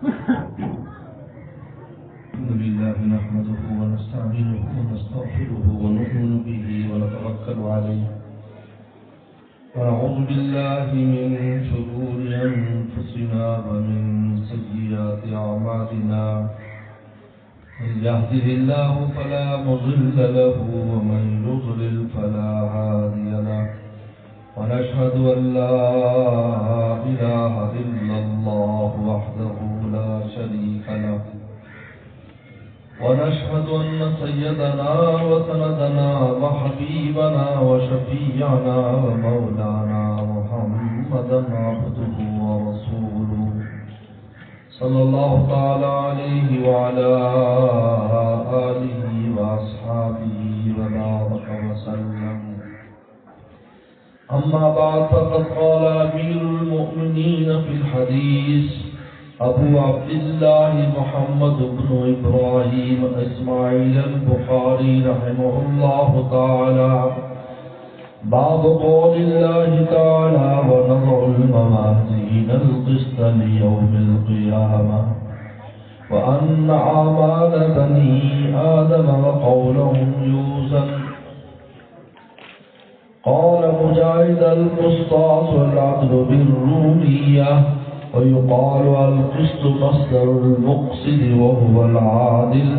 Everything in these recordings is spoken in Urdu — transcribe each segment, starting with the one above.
الحمد لله نحمده ونستعينه ونستغفره ونؤمن به ونتوكل عليه ونعوذ بالله من شرور أنفسنا ومن سيئات أعمالنا من يهده الله فلا مضل له ومن يضلل فلا هادي له ونشهد أن لا إله إلا الله وحده لا شريك له ونشهد أن سيدنا وسندنا وحبيبنا وشفيعنا ومولانا محمدا عبده ورسوله صلى الله تعالى عليه وعلى آله وأصحابه وبارك وسلم. أما بعد فقد قال أمير المؤمنين في الحديث أبو عبد الله محمد بن إبراهيم إسماعيل البخاري رحمه الله تعالى باب قول الله تعالى ونضع الموازين القسط ليوم القيامة وأن أعمال بني آدم وقولهم يوزن. قال مجاهد القسطاس والعدل بالرومية ويقال القسط مصدر المقسط وهو العادل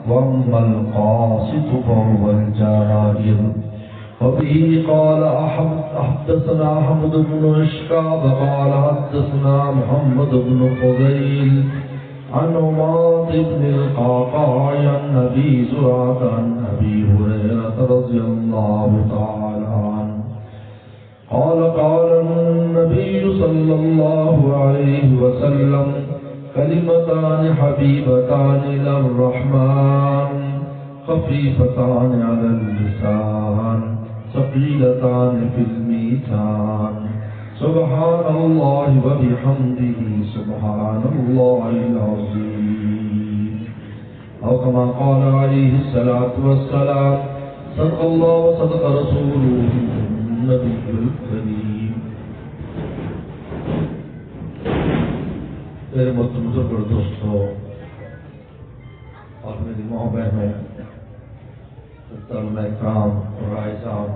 وأما القاسط فهو الجائر. وبه قال حدثنا أحمد بن إشكاب قال حدثنا محمد بن فضيل عن عماد بن القعقاع عن أبي زرعة عن أبي هريرة رضي الله تعالى عنه قال قال النبي صلى الله عليه وسلم كلمتان حبيبتان إلى الرحمن خفيفتان على اللسان ثقيلتان في الميزان سبحان الله وبحمده سبحان الله العظيم أو كما قال عليه الصلاة والسلام صدق الله وصدق رسوله النبي الكريم. میرے محترم دوستوں اور میری ماں بہنوں طلباء اکرام اور عائزان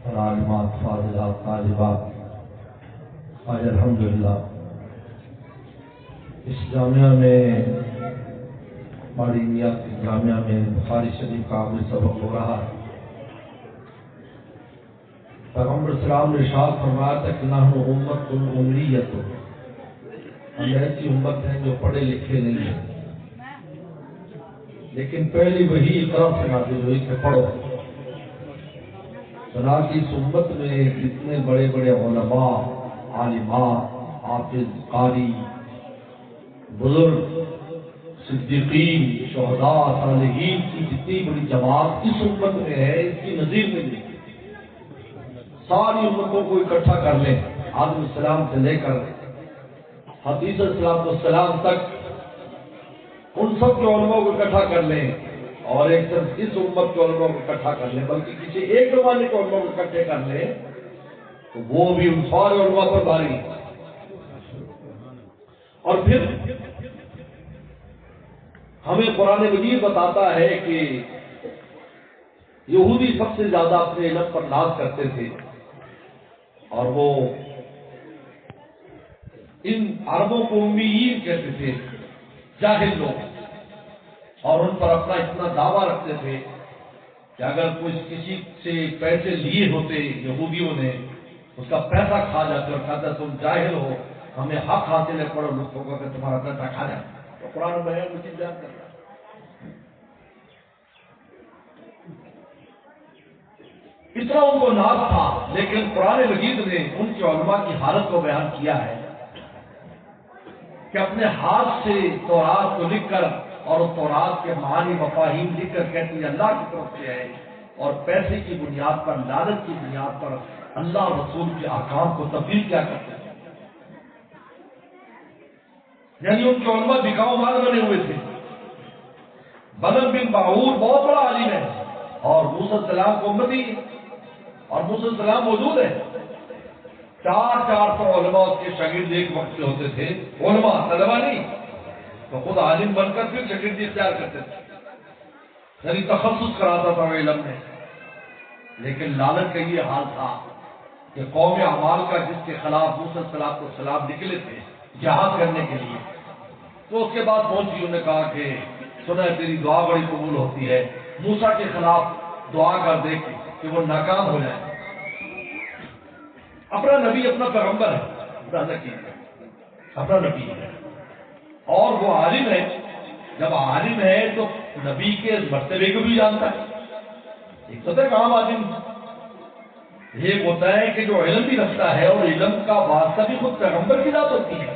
اور عالمات فاضلات طالبات، آج الحمدللہ اس جامعہ میں ہماری میاں کی جامعہ میں بخاری شریف کا عامل سبق ہو رہا ہے. پیغمبر اسلام نے ارشاد فرمایا تھا کہ نحن امت امیۃ، ہم ایسی امت ہیں جو پڑھے لکھے نہیں ہیں، لیکن پہلی وہی اقرا سے نازل ہوئی کہ پڑھو. چنانچہ اس امت میں جتنے بڑے بڑے علماء، عالمات، حافظ، قاری، بزرگ، صدیقین، شہداء، صالحین کی جتنی بڑی جماعت اس امت میں ہے، اس کی نظیر میں نہیں. ساری امتوں کو اکٹھا کر لیں، آدم السلام سے لے کر حدیث السلام تک، ان سب کے علماء کو اکٹھا کر لیں اور ایک طرف اس امت کے علماء کو اکٹھا کر لیں، بلکہ کسی ایک زمانے کے علماء کو اکٹھے کر لیں تو وہ بھی ان سارے علماء پر بھاری. اور پھر ہمیں قرآن مجید بتاتا ہے کہ یہودی سب سے زیادہ اپنے علم پر ناز کرتے تھے، اور وہ ان عربوں کو امیین کہتے تھے، جاہل لوگ، اور ان پر اپنا اتنا دعویٰ رکھتے تھے کہ اگر کوئی کسی سے پیسے لیے ہوتے یہودیوں نے، اس کا پیسہ کھا جاتے اور کہتا تم جاہل ہو، ہمیں حق حاصل ہے، پڑھو لوگوں کا کہ تمہارا پیسہ کھا جائے. تو قرآن میں مجھے بیان کرتا ہے. اتنا ان کو ناز تھا، لیکن قرآن مجید نے ان کے علماء کی حالت کو بیان کیا ہے کہ اپنے ہاتھ سے تورات کو لکھ کر اور تورات کے معانی مفاہیم لکھ کر کہتی ہے اللہ کی طرف سے ہے، اور پیسے کی بنیاد پر، لالچ کی بنیاد پر اللہ اور رسول کے احکام کو تبدیل کیا کرتے ہیں. یعنی ان کے علماء بکاؤ مال بنے ہوئے تھے. بدر بن باعور بہت بڑا عالم ہے اور موسیٰ السلام کو امتی ہے، اور موسیٰ السلام موجود ہے، 400 علماء اس کے شاگرد ایک وقت سے ہوتے تھے، علماء طلبا نہیں، تو خود عالم بن کر پھر شاگردی اختیار کرتے تھے، یعنی تخصص کراتا تھا وہ علم میں۔ لیکن لالچ کا یہ حال تھا کہ قوم اعمال کا جس کے خلاف موسیٰ علیہ السلام نکلے تھے جہاد کرنے کے لیے، تو اس کے بعد پہنچی، انہوں نے کہا کہ سنا ہے تیری دعا بڑی قبول ہوتی ہے، موسیٰ کے خلاف دعا کر دے کہ وہ ناکام ہو جائے۔ اپنا نبی اپنا پیغمبر ہے، اپنا نبی ہے اور وہ عالم ہے۔ جب عالم ہے تو نبی کے مرتبے کو بھی جانتا ہے۔ ایک تو ایک عام آدمی، ایک ہوتا ہے کہ جو علم بھی رکھتا ہے اور علم کا واسطہ بھی خود پیغمبر کی ذات ہوتی ہے۔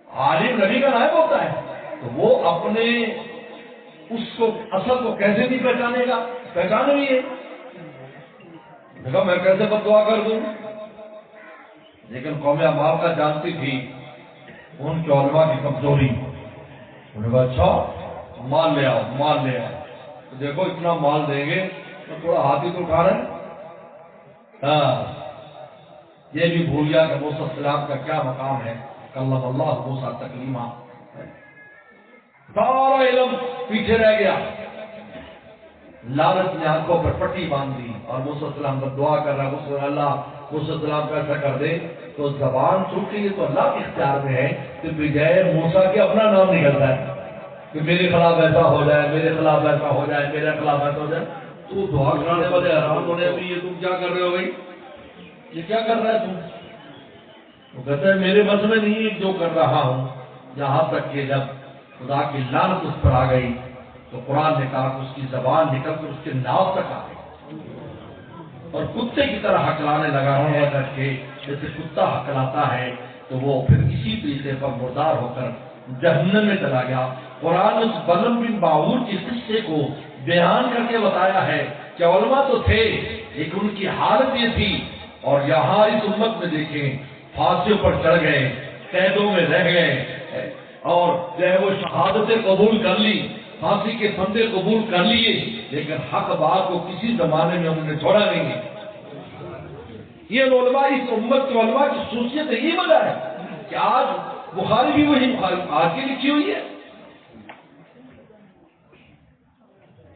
عالم نبی کا نائب ہوتا ہے، تو وہ اپنے اس کو اصل کو کیسے نہیں پہچانے گا؟ پہچانے بھی ہے، میں کیسے بد دعا کر دوں؟ لیکن قوم اعمال کا جانتی تھی ان کے علماء کی کمزوری۔ انہوں نے کہا اچھا مال لے آؤ، مال لے آؤ، تو دیکھو اتنا مال دیں گے تو تھوڑا ہاتھ ہی تو اٹھا رہے ہیں۔ ہاں، یہ بھی بھول گیا کہ موسیٰ علیہ السلام کا کیا مقام ہے، کلم اللہ موسیٰ تکلیما، سارا علم پیچھے رہ گیا۔ لالچ نے آنکھوں پر پٹی باندھ دی اور موسیٰ علیہ السلام پر دعا کر رہا ہے، اللہ موسیٰ علیہ السلام کا ایسا کر دے تو زبان چھوٹ کے، یہ تو اللہ کے اختیار میں ہے کہ بجائے موسیٰ کے اپنا نام نکلتا ہے کہ میرے خلاف ایسا ہو جائے، میرے خلاف ایسا ہو جائے، میرے خلاف ایسا ہو جائے۔ تو دعا کرانے والے حیران ہونے ابھی یہ تم کیا کر رہے ہو بھائی، یہ کیا کر رہا ہے تم؟ وہ کہتا ہے میرے بس میں نہیں جو کر رہا ہوں، یہاں تک کہ جب خدا کی لعنت اس پر آ گئی تو قرآن نے کہا کہ اس کی زبان نکل کر اس کے ناف تک آ گئی اور کتے کی طرح ہکلانے لگا ہے کر کے، جیسے کتا ہکلاتا ہے تو وہ پھر اسی طریقے پر مردار ہو کر جہنم میں چلا گیا۔ قرآن اس بلم بن باعور کے قصے کو بیان کر کے بتایا ہے کہ علماء تو تھے لیکن ان کی حالت یہ تھی، اور یہاں اس امت میں دیکھیں پھانسیوں پر چڑھ گئے، قیدوں میں رہ گئے اور جو ہے وہ شہادتیں قبول کر لی، پھانسی کے پھندے قبول کر لیے، لیکن حق بات کو کسی زمانے میں انہوں نے چھوڑا نہیں ہے۔ یہ علماء، اس امت کے علماء کی خصوصیت یہی وجہ ہے کہ آج بخاری بھی وہی بخاری آج کی لکھی ہوئی ہے۔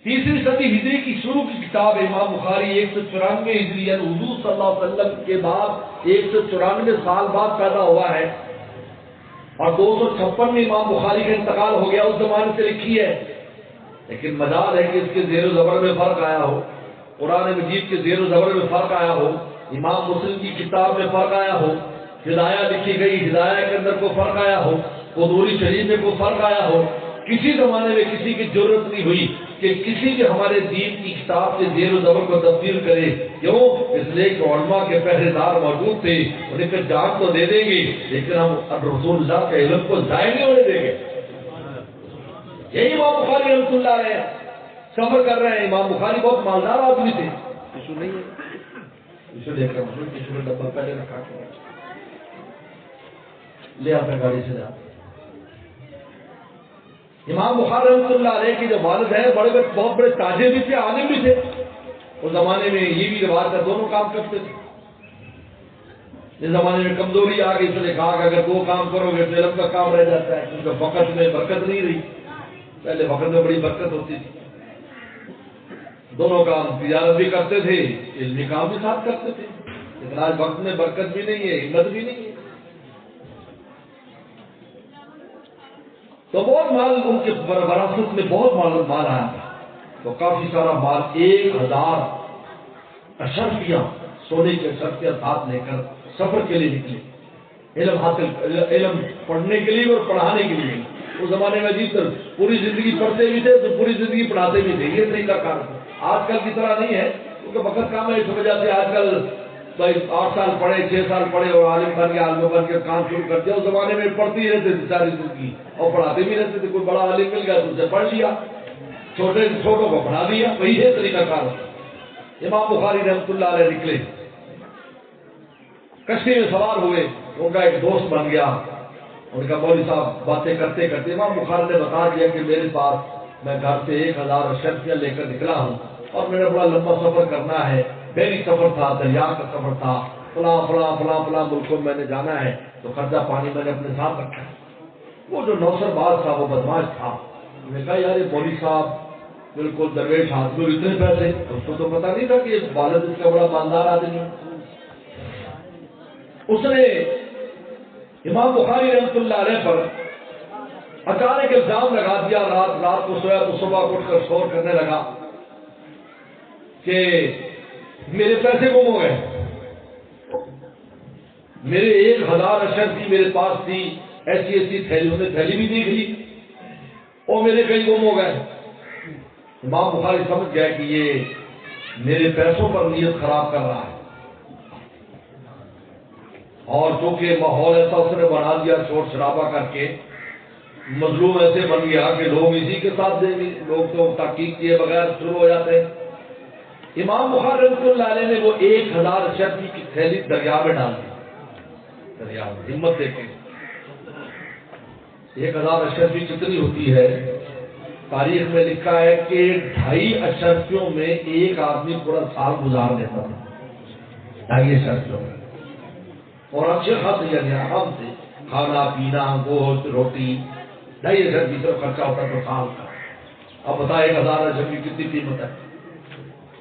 3 صدی ہجری کی شروع کی کتاب امام بخاری 194 ہجری، یعنی حضور صلی اللہ علیہ وسلم کے بعد 194 سال بعد پیدا ہوا ہے، اور 256 میں امام بخاری کا انتقال ہو گیا، اس زمانے سے لکھی ہے۔ لیکن مجال ہے کہ اس کے زیر و زبر میں فرق آیا ہو، قرآن مجید کے زیر و زبر میں فرق آیا ہو، امام مسلم کی کتاب میں فرق آیا ہو، ہدایہ لکھی گئی ہدایہ کے اندر کوئی فرق آیا ہو، قدوری شریف میں کوئی فرق آیا ہو۔ کسی زمانے میں کسی کی ضرورت نہیں ہوئی کہ کسی بھی ہمارے دین کی کتاب کے زیر و زبر کو تبدیل کرے، کیوں؟ اس لیے کہ علماء کے پہرے دار موجود تھے، انہیں پھر جان تو دے دیں گے لیکن ہم رسول اللہ کے علم کو ضائع نہیں ہونے دیں گے۔ یہی امام بخاری رحمۃ اللہ علیہ سفر کر رہے ہیں۔ امام بخاری بہت مالدار آدمی تھے، ایشو نہیں ہے، ایشو لے کر ایشو میں ڈبہ پہلے رکھا لے آتا گاڑی سے جا۔ امام بخاری رحمۃ اللہ علیہ کے جو والد ہیں بہت بڑے تاجر بھی تھے، عالم بھی تھے۔ اس زمانے میں یہ بھی رواج ہے، دونوں کام کرتے تھے۔ اس زمانے میں کمزوری آ گئی، اس نے کہا کہ اگر 2 کام کرو گے تو علم کا کام رہ جاتا ہے، کیونکہ وقت میں برکت نہیں رہی، پہلے وقت میں بڑی برکت ہوتی تھی۔ دونوں کام، تجارت بھی کرتے تھے، علمی کام بھی ساتھ کرتے تھے، لیکن آج وقت میں برکت بھی نہیں ہے، ہمت بھی نہیں ہے۔ تو بہت مال ان کے وراثت میں بہت مال آیا تھا، تو کافی سارا مال 1000 اشرفیاں سونے کے اشرفیاں ساتھ لے کر سفر کے لیے نکلے، علم پڑھنے کے لیے اور پڑھانے کے لیے۔ اس زمانے میں عجیب تر پوری زندگی پڑھتے بھی تھے تو پوری زندگی پڑھاتے بھی تھے، یہ طریقہ کار تھا۔ آج کل کی طرح نہیں ہے، کیونکہ وقت کام ہے، اس وجہ سے آج کل 8 سال پڑھے، 6 سال پڑھے اور عالم بن کے کام شروع کر دیا۔ اس زمانے میں پڑھتے ہی رہتے تھے ساری زندگی اور پڑھاتے بھی رہتے تھے۔ کوئی بڑا عالم مل گیا تو اسے پڑھ لیا، چھوٹوں کو پڑھا دیا، وہی ہے طریقہ کار۔ امام بخاری رحمۃ اللہ علیہ نکلے، کشتی میں سوار ہوئے، ان کا ایک دوست بن گیا، ان کا مولوی صاحب باتیں کرتے کرتے امام بخاری نے بتا دیا کہ میرے پاس میں گھر سے 1000 اشرفیاں لے کر نکلا ہوں اور میرا بڑا لمبا سفر کرنا ہے، بحری سفر تھا، دریا کا سفر تھا، فلاں فلاں فلاں فلاں ملکوں میں نے جانا ہے تو خرچہ پانی میں نے اپنے ساتھ رکھا ہے۔ وہ جو نوسر باز تھا وہ بدماش تھا، میں نے کہا یار یہ مولوی صاحب بالکل درویش آدمی اور اتنے پیسے، اس کو تو پتا نہیں تھا کہ والد اس کا بڑا مالدار آدمی۔ اس نے امام بخاری رحمۃ اللہ علیہ پر اچانک الزام لگا دیا، رات کو سویا تو صبح اٹھ کر شور کرنے لگا کہ میرے پیسے گم ہو گئے، میرے 1000 اشر تھی میرے پاس تھی، ایسی ایسی تھیلی، انہیں تھیلی بھی دیکھ لی اور میرے کہیں گم ہو گئے۔ امام بخاری سمجھ گئے کہ یہ میرے پیسوں پر نیت خراب کر رہا ہے، اور چونکہ ماحول ایسا اس نے بنا دیا شور شرابہ کر کے، مظلوم ایسے بن گیا کہ لوگ اسی کے ساتھ دیں گے، لوگ تو تحقیق کیے بغیر شروع ہو جاتے ہیں۔ امام بخاری رحمۃ اللہ علیہ نے وہ 1000 اشر کی تھیلی دریا میں ڈال دی، دریا میں، ہمت دیکھیں 1000 اشرفی کتنی ہوتی ہے؟ تاریخ میں لکھا ہے کہ 2.5 اشرفیوں میں ایک آدمی پورا سال گزار دیتا تھا، 2.5 اشرفیوں میں، اور اچھے خاصے یعنی آرام سے کھانا پینا گوشت روٹی 2.5 اشرفی صرف خرچہ ہوتا تو سال کا۔ اب بتا 1000 اشرفی کتنی قیمت ہے؟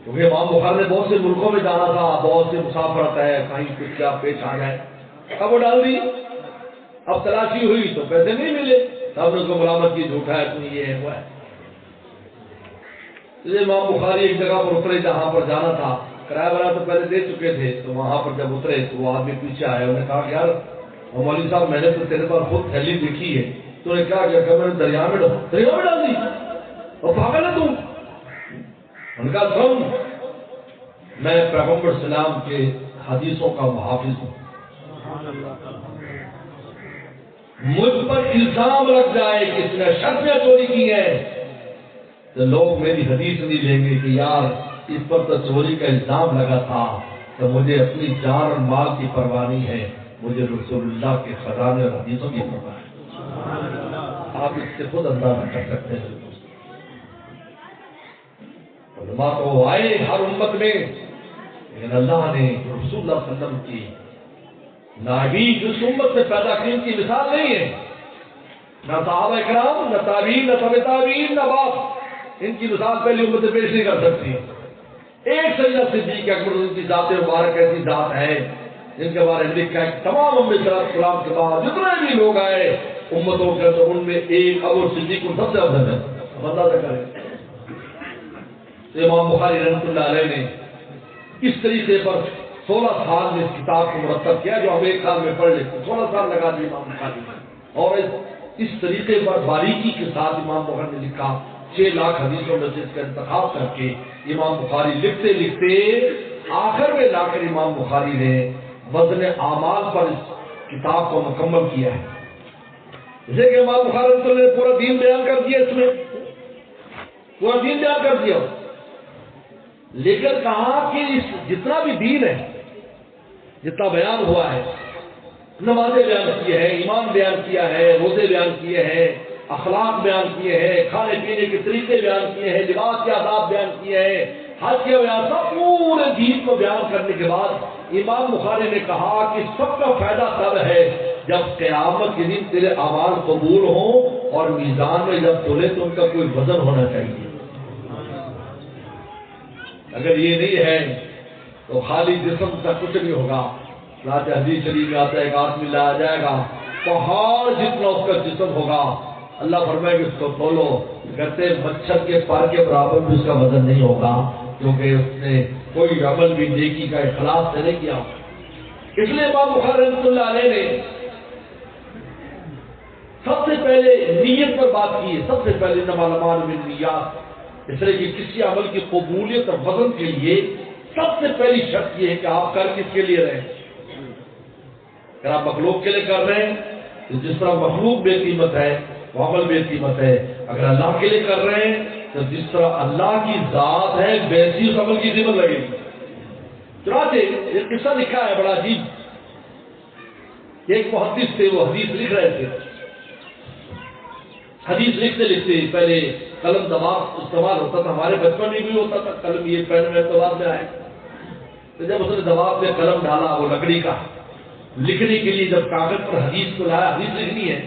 کیونکہ امام بخاری نے بہت سے ملکوں میں جانا تھا، بہت سے مسافرت ہے، کہیں کچھ کیا پیش آ جائے، اب وہ ڈال دی۔ اب تلاشی ہوئی تو پیسے نہیں ملے، سب نے اس کو ملامت کی، جھوٹا ہے تو یہ ہے وہ ہے۔ امام بخاری ایک جگہ پر اترے جہاں پر جانا تھا، کرایہ والا تو پہلے دے چکے تھے، تو وہاں پر جب اترے تو وہ آدمی پیچھے آیا، انہوں نے کہا کہ یار مولوی صاحب میں نے تو تیرے پاس خود تھیلی دیکھی ہے، تو نے کیا کیا؟ میں نے دریا میں ڈال دی، اور پاگل ہے تم؟ ان کا سن، میں پیغمبر اسلام کے حدیثوں کا محافظ ہوں، مجھ پر الزام لگ جائے کہ اس نے شرطیں چوری کی ہیں تو لوگ میری حدیث نہیں لیں گے کہ یار اس پر تو چوری کا الزام لگا تھا، تو مجھے اپنی جان اور مال کی پرواہ نہیں ہے، مجھے رسول اللہ کے خزانے اور حدیثوں کی پرواہ ہے۔ آپ اس سے خود اندازہ کر سکتے ہیں۔ علماء تو آئے ہر امت میں، لیکن اللہ نے رسول اللہ صلی اللہ علیہ وسلم کی نابی جس امت سے پیدا کی ان کی مثال نہیں ہے، نہ صحابہ اکرام، نہ تابعین، نہ تبع تابعین، نہ باپ، ان کی مثال پہلی امتیں پیش نہیں کر سکتی۔ ایک سیدنا صدیق اکبر ان کی ذات مبارک ایسی ذات ہے جن کے بارے میں لکھا ہے کہ تمام انبیاء السلام کے بعد جتنے بھی لوگ آئے امتوں کے اندر، ان میں ایک ابو صدیق ان سب سے افضل ہے۔ اندازہ کریں، امام بخاری رحمۃ اللہ علیہ نے اس طریقے پر 16 سال میں اس کتاب کو مرتب کیا، جو ہم 1 سال میں پڑھ لیتے، 16 سال لگا دی امام بخاری نے، اور اس طریقے پر باریکی کے ساتھ امام بخاری نے لکھا۔ 6 لاکھ حدیثوں میں سے اس کا انتخاب کر کے امام بخاری لکھتے لکھتے آخر میں لا کر امام بخاری نے وزن اعمال پر اس کتاب کو مکمل کیا ہے۔ جیسے کہ امام بخاری نے پورا دین بیان کر دیا، اس میں پورا دین بیان کر دیا، لیکن کہا کہ اس جتنا بھی دین ہے، جتنا بیان ہوا ہے، نمازیں بیان کی ہے، ایمان بیان کیا ہے، روزے بیان کیے ہیں، اخلاق بیان کیے ہیں، کھانے پینے کے طریقے بیان کیے ہیں، لباس کے آداب بیان کیے ہیں، حج کے بیان، سب پورے دین کو بیان کرنے کے بعد امام بخاری نے کہا کہ سب کا فائدہ تب ہے جب قیامت کے دن تیرے اعمال قبول ہوں اور میزان میں جب تولے تو ان کا کوئی وزن ہونا چاہیے۔ اگر یہ نہیں ہے تو خالی جسم کا کچھ نہیں ہوگا۔ حدیث شریف میں آتا ہے ایک آدمی لایا جائے گا، پہاڑ جتنا اس کا جسم ہوگا، اللہ فرمائے کہ اس کو تولو، کہتے مچھر کے پر کے برابر بھی اس کا وزن نہیں ہوگا، کیونکہ اس نے کوئی عمل بھی نیکی کا اخلاص سے نہیں کیا۔ اس لیے امام بخاری رحمۃ اللہ علیہ نے سب سے پہلے نیت پر بات کی ہے، سب سے پہلے انما الاعمال بالنیات، اس طرح کی کسی عمل کی قبولیت اور وزن کے لیے سب سے پہلی شرط یہ ہے کہ آپ کر کس کے لیے رہے ہیں۔ اگر آپ مخلوق کے لیے کر رہے ہیں تو جس طرح مخلوق بے قیمت ہے وہ عمل بے قیمت ہے، اگر اللہ کے لیے کر رہے ہیں تو جس طرح اللہ کی ذات ہے ویسی اس عمل کی قیمت لگے گی۔ چنانچہ ایک قصہ لکھا ہے بڑا عجیب، ایک محدث تھے، وہ حدیث لکھ رہے تھے، حدیث لکھتے لکھتے پہلے قلم دماغ استعمال ہوتا تھا، ہمارے بچپن میں بھی ہوتا تھا قلم، یہ پین میں تو بعد میں آئے، تو جب اس نے دواب میں قلم ڈالا وہ لکڑی کا لکھنے کے لیے جب کاغذ پر حدیث کو لایا حدیث لکھنی ہے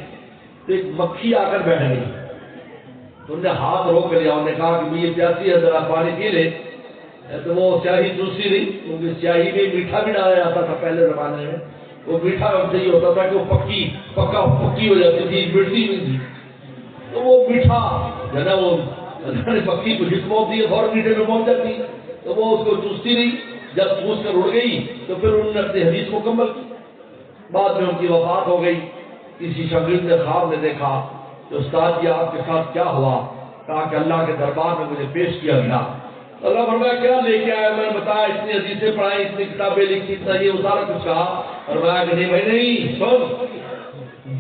تو ایک مکھی آ کر بیٹھ گئی. تو انہوں نے ہاتھ روک لیا, انہوں نے کہا کہ یہ پیاسی ہے ذرا پانی پی لے. تو وہ سیاہی دوسری رہی کیونکہ سیاہی میں میٹھا بھی ڈالا جاتا تھا پہلے زمانے میں. وہ میٹھا چاہیے ہوتا تھا کہ وہ پکی ہو جاتی تھی, مٹتی بھی تھی. تو وہ میٹھا جو ہے وہ پکی کو جس پہنچتی ہے فوراً میٹھے میں پہنچ جاتی. تو وہ اس کو چوستی رہی, جب چوس کر اڑ گئی تو پھر انہوں نے اپنی حدیث مکمل کی. بعد میں ان کی وفات ہو گئی. کسی شاگرد نے خواب میں دیکھا کہ استاد جی آپ کے ساتھ کیا ہوا؟ کہا کہ اللہ کے دربار میں مجھے پیش کیا گیا. اللہ فرمایا کیا لے کے آیا؟ میں نے بتایا اتنی حدیثیں پڑھائی, اتنی کتابیں لکھی, اتنا یہ وہ سارا کچھ کہا. فرمایا کہ نہیں بھائی نہیں سن,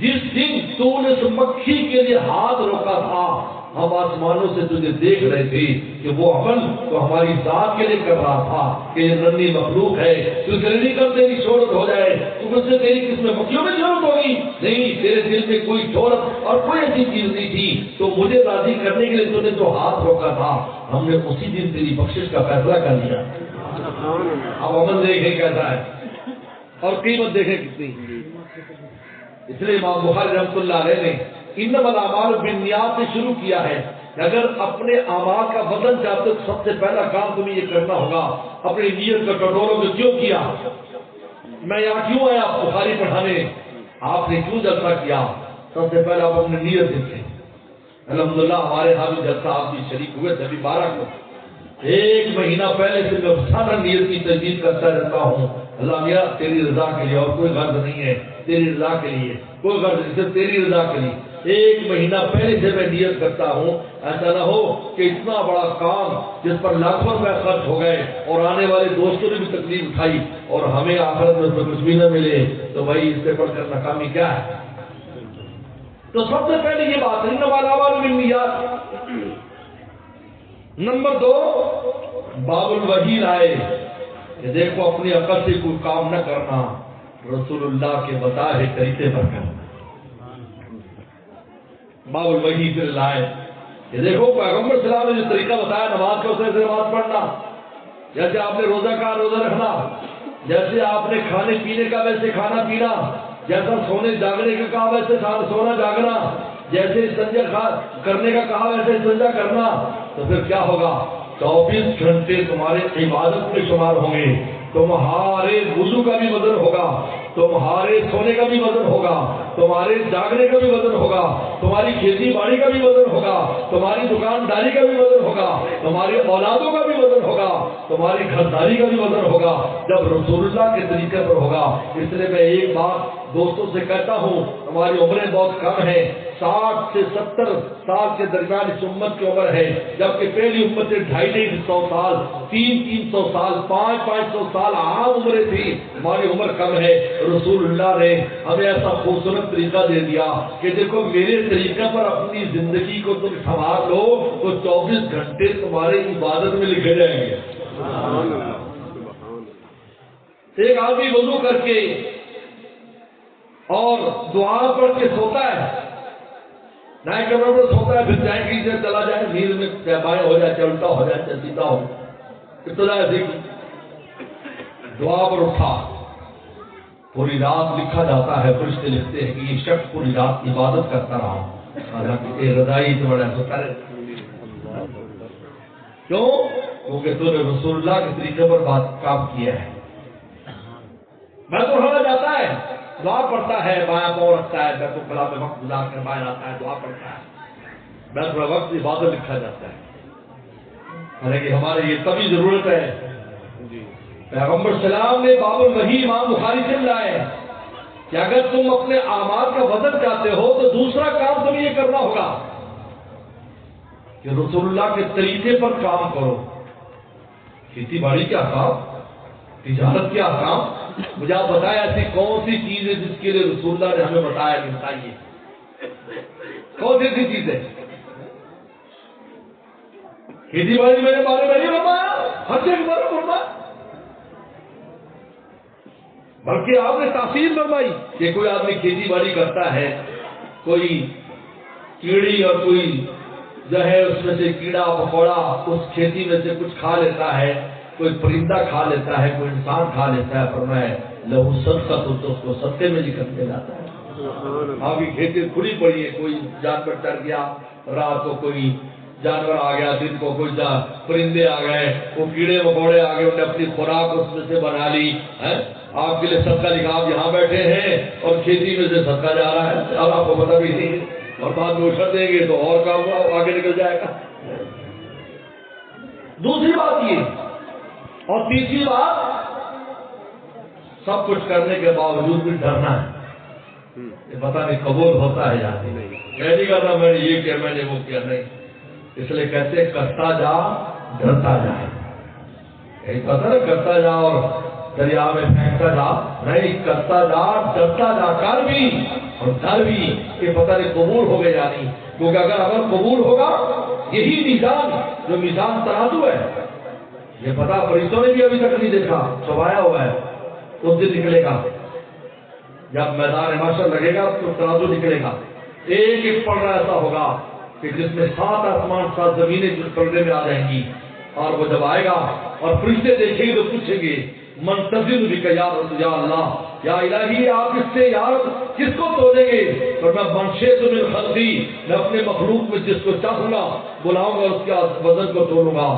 جس دن تو نے اس مکھی کے لیے ہاتھ روکا تھا ہم آسمانوں سے تجھے دیکھ رہے تھے کہ وہ عمل تو ہماری ذات کے لیے کر رہا تھا کہ یہ ننھی مخلوق ہے, تو جلدی کر تیری شہرت ہو جائے. تو اس سے تیری کس میں مکھیوں میں شہرت ہوگی؟ نہیں, تیرے دل میں کوئی شہرت اور کوئی ایسی چیز نہیں تھی. تو مجھے راضی کرنے کے لیے تو نے جو ہاتھ روکا تھا ہم نے اسی دن تیری بخشش کا فیصلہ کر لیا. اب عمل دیکھیں کیسا ہے اور قیمت دیکھیں کتنی. اس لیے امام بخاری رحمۃ اللہ علیہ نے انما الاعمال بالنیات سے شروع کیا ہے کہ اگر اپنے اعمال کا وزن چاہتے ہو تو سب سے پہلا کام تمہیں یہ کرنا ہوگا اپنی نیت کا کٹوروں میں کیوں کیا, میں یہاں کیوں آیا بخاری پڑھانے, آپ نے کیوں جلسہ کیا. سب سے پہلے آپ اپنی نیت دیکھیں. الحمدللہ ہمارے یہاں بھی جلسہ آپ بھی شریک ہوئے تھے. ابھی 12 کو 1 مہینہ پہلے سے میں سارا نیت کی تجدید کرتا رہتا ہوں. اللہ میاں تیری رضا کے لیے, اور کوئی غرض نہیں ہے, تیری رضا کے لیے, کوئی غرض نہیں, صرف تیری رضا کے لیے. 1 مہینہ پہلے سے میں نیت کرتا ہوں. ایسا نہ ہو کہ اتنا بڑا کام جس پر لاکھوں روپے خرچ ہو گئے اور آنے والے دوستوں نے بھی تکلیف اٹھائی اور ہمیں آخرت میں کچھ بھی نہ ملے, تو بھائی اس سے بڑھ کر ناکامی کیا ہے. تو سب سے پہلے یہ بات ہے انما الاعمال بالنیات. نمبر 2 باب الوحی لائے کہ دیکھو اپنی عقل سے کوئی کام نہ کرنا, رسول اللہ کے بتائے طریقے پر کرنا. باب الوحی پھر لائے کہ دیکھو پیغمبر صلی اللہ علیہ وسلم نے جو طریقہ بتایا نماز کا اسے نماز پڑھنا, جیسے آپ نے روزہ کا روزہ رکھنا, جیسے آپ نے کھانے پینے کا ویسے کھانا پینا, جیسا سونے جاگنے کا کہا ویسے سونا جاگنا, جیسے استنجا کرنے کا کہا ویسے استنجا کرنا. تو پھر کیا ہوگا؟ 24 گھنٹے تمہارے عبادت میں شمار ہوں گے. تمہارے وضو کا بھی وزن ہوگا, تمہارے سونے کا بھی وزن ہوگا, تمہارے جاگنے کا بھی وزن ہوگا, تمہاری کھیتی باڑی کا بھی وزن ہوگا, تمہاری دکانداری کا بھی وزن ہوگا, تمہاری اولادوں کا بھی وزن ہوگا, تمہاری گھرداری کا بھی وزن ہوگا جب رسول اللہ کے طریقے پر ہوگا. اس لیے میں ایک بات دوستوں سے کہتا ہوں, ہماری عمریں بہت کم ہیں, 60 سے 70 سال کے درمیان اس امت کی عمر ہے, جبکہ پہلی امت 250-300 سال, 300 سال, 500 سال عام عمریں تھی. ہماری عمر کم ہے. رسول اللہ نے ہمیں ایسا خوبصورت طریقہ دے دیا کہ دیکھو میرے طریقے پر اپنی زندگی کو تم سنوار لو تو 24 گھنٹے تمہارے عبادت میں لکھے جائیں گے. ایک آدمی وضو کر کے اور دعا پڑھ کے سوتا ہے, نائٹ کمرے پر سوتا ہے, پھر جائیں گی سے چلا جائے, نیند میں بائیں ہو جائے, چلتا ہو جائے, چلتا ہو, ابتدا ایسے دعا پر اٹھا, پوری رات لکھا جاتا ہے, فرشتے لکھتے ہیں کہ یہ شخص پوری رات عبادت کرتا رہا, حالانکہ رضائی تو بڑا سوتا ہے. کیوں؟ کیونکہ تو نے رسول اللہ کے طریقے پر بات کام کیا ہے. میں تو ہو جاتا ہے, دعا پڑھتا ہے, بایاں پاؤں رکھتا ہے, بیت الخلا میں وقت گزار کر باہر آتا ہے, دعا پڑھتا ہے, بیت الخلا وقت عبادت لکھا جاتا ہے. حالانکہ ہمارے یہ تبھی ضرورت ہے. پیغمبر سلام نے باب الوحی امام بخاری سے لائے کہ اگر تم اپنے اعمال کا وزن چاہتے ہو تو دوسرا کام تمہیں یہ کرنا ہوگا کہ رسول اللہ کے طریقے پر کام کرو. کھیتی باڑی کے احکام, تجارت کے احکام, مجھے آپ بتائیں ایسی کون سی چیز ہے جس کے لیے رسول اللہ نے ہمیں بتایا کہ بتائیے کون سی ایسی چیز ہے؟ کھیتی باڑی میرے بارے میں نہیں بتایا, ہر چیز بارے میں بتایا, بلکہ آپ نے تاثیر فرمائی کہ کوئی آدمی کھیتی باڑی کرتا ہے, کوئی کیڑی اور کوئی جو ہے اس میں سے کیڑا پکوڑا اس کھیتی میں سے کچھ کھا لیتا ہے, کوئی پرندہ کھا لیتا ہے، کوئی انسان کھا لیتا ہے، فرمایا لہو صدقہ تو اس کو صدقے میں لکھ کے جاتا ہے۔ آپ کی کھیتی کھلی پڑی ہے، کوئی جانور ڈر گیا، رات کو کوئی جانور آ گیا، دن کو کوئی پرندے آ گئے، وہ کیڑے مکوڑے آ گئے، انہوں نے اپنی خوراک اس میں سے بنا لی ہے، آپ کے لیے صدقہ لکھا، آپ یہاں بیٹھے ہیں اور کھیتی میں سے صدقہ جا رہا ہے اور آپ کو پتہ بھی نہیں، اور بعد میں اچھل دیں گے تو اور کام آگے نکل جائے گا۔ دوسری بات یہ، اور تیسری بات، سب کچھ کرنے کے باوجود بھی ڈرنا ہے، یہ پتہ نہیں قبول ہوتا ہے یا نہیں، میں نہیں کرنا، میں نے یہ کیا، میں نے وہ کیا، نہیں۔ اس لیے کہتے کرتا جا ڈرتا جا، یہی پتہ نا، کرتا جا اور دریا میں پھینکتا جا، نہیں، کرتا جا ڈرتا جا، کر بھی اور ڈر بھی، یہ پتہ نہیں قبول ہو گیا یا نہیں، کیونکہ اگر عمل قبول ہوگا، یہی میزان جو میزان ترازو ہے، یہ پتہ فرشتوں نے بھی ابھی تک نہیں دیکھا، چھپایا ہوا ہے، اس دن نکلے گا جب میدان محشر لگے گا تو ترازو نکلے گا، ایک ایک پلڑا ایسا ہوگا کہ جس میں 7 آسمان 7 زمینیں جس پلڑے میں آ جائیں گی، اور وہ جب آئے گا اور فرشتے دیکھیں گے تو پوچھیں گے منتظر بھی کہ یا اللہ، یا الہی آپ اس سے یار کس کو تولیں گے؟ اور میں منشیت من خلقی، میں اپنے مخلوق میں جس کو چاہوں گا بلاؤں گا، اس کے وزن کو تولوں گا۔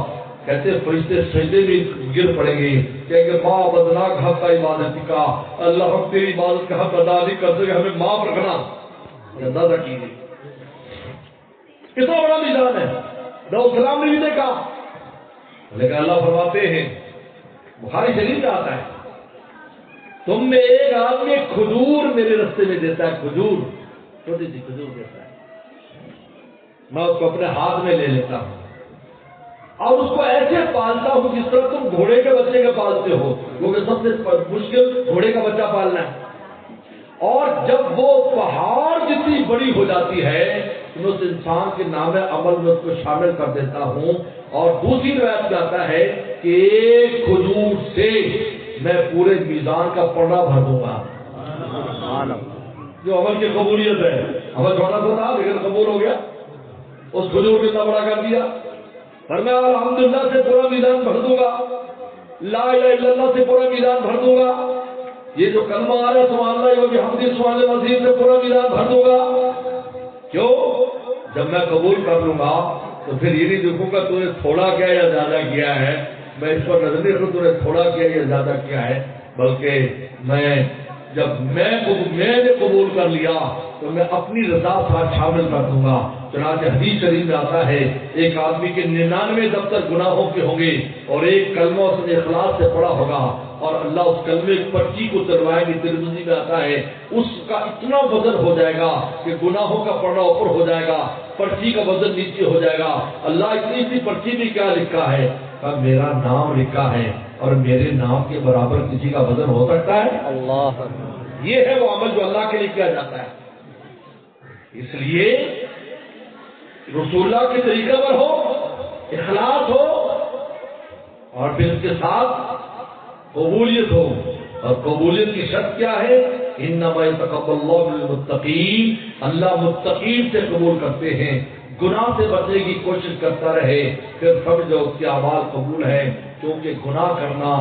کہتے فرشتے سجدے بھی گر پڑیں گے، کہیں گے ماں بدناک حق عبادت کا، اللہ ہم تیری عبادت کا حق ادا نہیں کر سکے، ہمیں معاف رکھنا۔ اندازہ کیجیے کتنا بڑا میدان ہے، داؤد السلام نے بھی دیکھا، لیکن اللہ فرماتے ہیں، بخاری شریف میں آتا ہے، تم میں ایک آدمی کھجور میرے رستے میں دیتا ہے، کھجور، چھوٹی سی کھجور دیتا ہے، میں اس کو اپنے ہاتھ میں لے لیتا ہوں اور اس کو ایسے پالتا ہوں جس طرح تم گھوڑے کے بچے کے پالتے ہو، کیونکہ سب سے مشکل گھوڑے کا بچہ پالنا ہے، اور جب وہ پہاڑ جتنی بڑی ہو جاتی ہے تو اس انسان کے نام عمل میں اس کو شامل کر دیتا ہوں، اور دوسری روایت میں آتا ہے کہ ایک کھجور سے میں پورے میزان کا پلڑا بھر دوں گا۔ جو عمل کی قبولیت ہے، عمل چھوٹا سا تھا لیکن قبول ہو گیا، اس کھجور کو اتنا بڑا کر دیا، فرمایا الحمدللہ سے پورا میدان بھر دوں گا، لا الہ الا اللہ سے پورا میدان بھر دوں گا، یہ جو کلمہ آ رہا ہے سبحان اللہ وبحمدہ سبحان اللہ العظیم سے پورا میدان بھر دوں گا۔ کیوں؟ جب میں قبول کر لوں گا تو پھر یہ نہیں دیکھوں گا تو نے تھوڑا کیا یا زیادہ کیا ہے، میں اس پر نظر نہیں رکھوں تو نے تھوڑا کیا یا زیادہ کیا ہے، بلکہ جب میں نے قبول کر لیا تو میں اپنی رضا ساتھ شامل کر دوں گا۔ چنانچہ حدیث شریف میں آتا ہے ایک آدمی کے 99 دفتر گناہوں کے ہوں گے اور ایک کلمہ اس نے اخلاص سے پڑھا ہوگا، اور اللہ اس کلمے پرچی کو چلوائے گی، ترمذی میں آتا ہے اس کا اتنا وزن ہو جائے گا کہ گناہوں کا پڑھنا اوپر ہو جائے گا، پرچی کا وزن نیچے ہو جائے گا۔ اللہ اتنی سی پرچی میں کیا لکھا ہے؟ کہ میرا نام لکھا ہے، اور میرے نام کے برابر کسی کا وزن ہو سکتا ہے؟ اللہ، یہ ہے وہ عمل جو اللہ کے لیے کیا جاتا ہے۔ اس لیے رسول اللہ کے طریقے پر ہو، اخلاص ہو، اور پھر اس کے ساتھ قبولیت ہو، اور قبولیت کی شرط کیا ہے؟ انما یتقبل اللہ من المتقین، اللہ متقین سے قبول کرتے ہیں۔ گناہ سے بچنے کی کوشش کرتا رہے، پھر سمجھو اس کے اعمال قبول ہیں، کیونکہ گناہ کرنا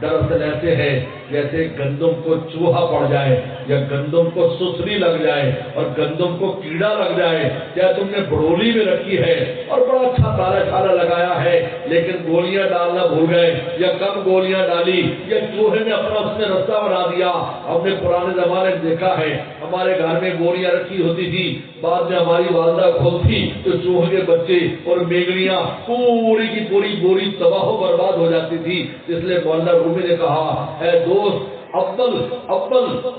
دراصل ایسے ہے جیسے گندم کو چوہا پڑ جائے یا گندم کو سسری لگ جائے اور گندم کو کیڑا لگ جائے، یا تم نے بڑولی میں رکھی ہے اور بڑا اچھا تالا چھالا لگایا ہے لیکن گولیاں ڈالنا بھول گئے یا کم گولیاں ڈالی یا چوہے نے اپنا اس میں رستہ بنا دیا۔ ہم نے پرانے زمانے میں دیکھا ہے، ہمارے گھر میں بوریاں رکھی ہوتی تھی، بعد میں ہماری والدہ کھولتی تو چوہے کے بچے اور میگڑیاں پوری کی پوری بوری تباہ و برباد ہو جاتی تھی۔ اس لیے مولانا رومی نے کہا اے دوست اول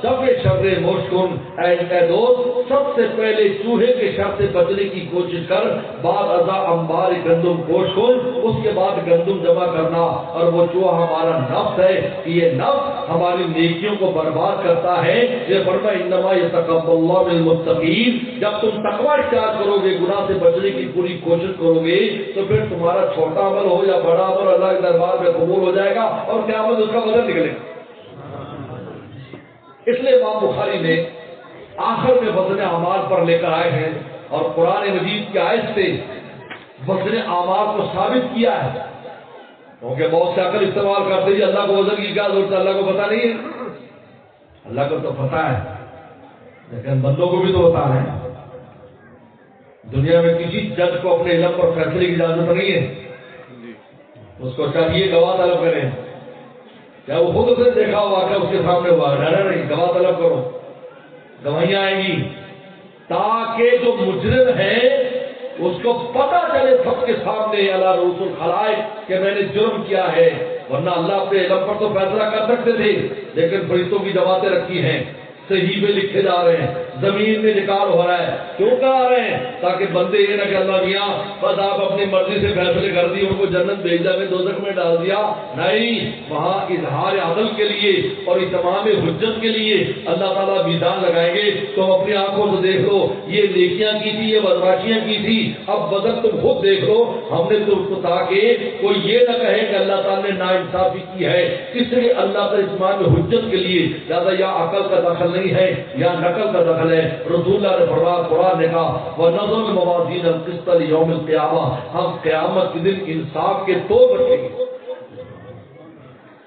سب شر مشکن، اے دوست سب سے پہلے چوہے کے شر سے بچنے کی کوشش کر، بعد ازا انبار گندم گوش کن، اس کے بعد گندم جمع کرنا۔ اور وہ چوہا ہمارا نفس ہے کہ یہ نفس ہماری نیکیوں کو برباد کرتا ہے۔ یہ فرمایا انما یتقبل اللہ من المتقین، جب تم تقوی اختیار کرو گے، گناہ سے بچنے کی پوری کوشش کرو گے، تو پھر تمہارا چھوٹا عمل ہو یا بڑا عمل اللہ کے دربار میں قبول ہو جائے گا اور قیامت اس کا وزن نکلے گا۔ اس لیے امام بخاری نے آخر میں وزن اعمال پر لے کر آئے ہیں اور قرآن مجید کی آیت سے وزن اعمال کو ثابت کیا ہے کیونکہ بہت سے عقل استعمال کرتے ہیں اللہ کو وزن کی کیا ضرورت ہے، اللہ کو پتہ نہیں ہے، اللہ کو تو پتہ ہے لیکن بندوں کو بھی تو پتہ ہے۔ دنیا میں کسی جج کو اپنے علم پر فیصلے کی اجازت نہیں ہے، اس کو چاہیے گواہ طلب کریں، کیا وہ خود اسے دیکھا ہوا کہ اس کے سامنے ہوا، نہیں گواہ طلب کرو، گواہیاں آئیں گی تاکہ جو مجرم ہے اس کو پتہ چلے سب کے سامنے اللہ رسول خلائق کہ میں نے جرم کیا ہے، ورنہ اللہ اپنے علم پر تو فیصلہ کر سکتے تھے لیکن فرشتوں کی جماعتیں رکھی ہیں، صحیح میں لکھے جا رہے ہیں، زمین میں نکال ہو رہا ہے، کیوں کرا رہے ہیں؟ تاکہ بندے یہ نہ کہ اللہ میاں بس آپ اپنی مرضی سے فیصلے کر دیے، ان کو جنت بھیج دیا، میں دوزخ میں ڈال دیا، نہیں، وہاں اظہار عدل کے لیے اور اتمام حجت کے لیے اللہ تعالیٰ میزان لگائیں گے۔ تم اپنی آنکھوں سے دیکھ لو، یہ نیکیاں کی تھی، یہ بدماشیاں کی تھی، اب بدل تم خود دیکھ لو، ہم نے تم کو تاکہ کوئی یہ نہ کہے کہ اللہ تعالیٰ نے ناانصافی کی ہے، اس لیے اللہ کا اتمام حجت کے لیے زیادہ یا عقل کا دخل نہیں ہے یا نقل کا دخل ہے۔ رسول اللہ نے فرمایا، قرآن نے کہا وَنَضَعُ الْمَوَازِينَ الْقِسْطَ لِيَوْمِ الْقِيَامَةِ، ہم قیامت کے دن انصاف کے تول رکھیں گے۔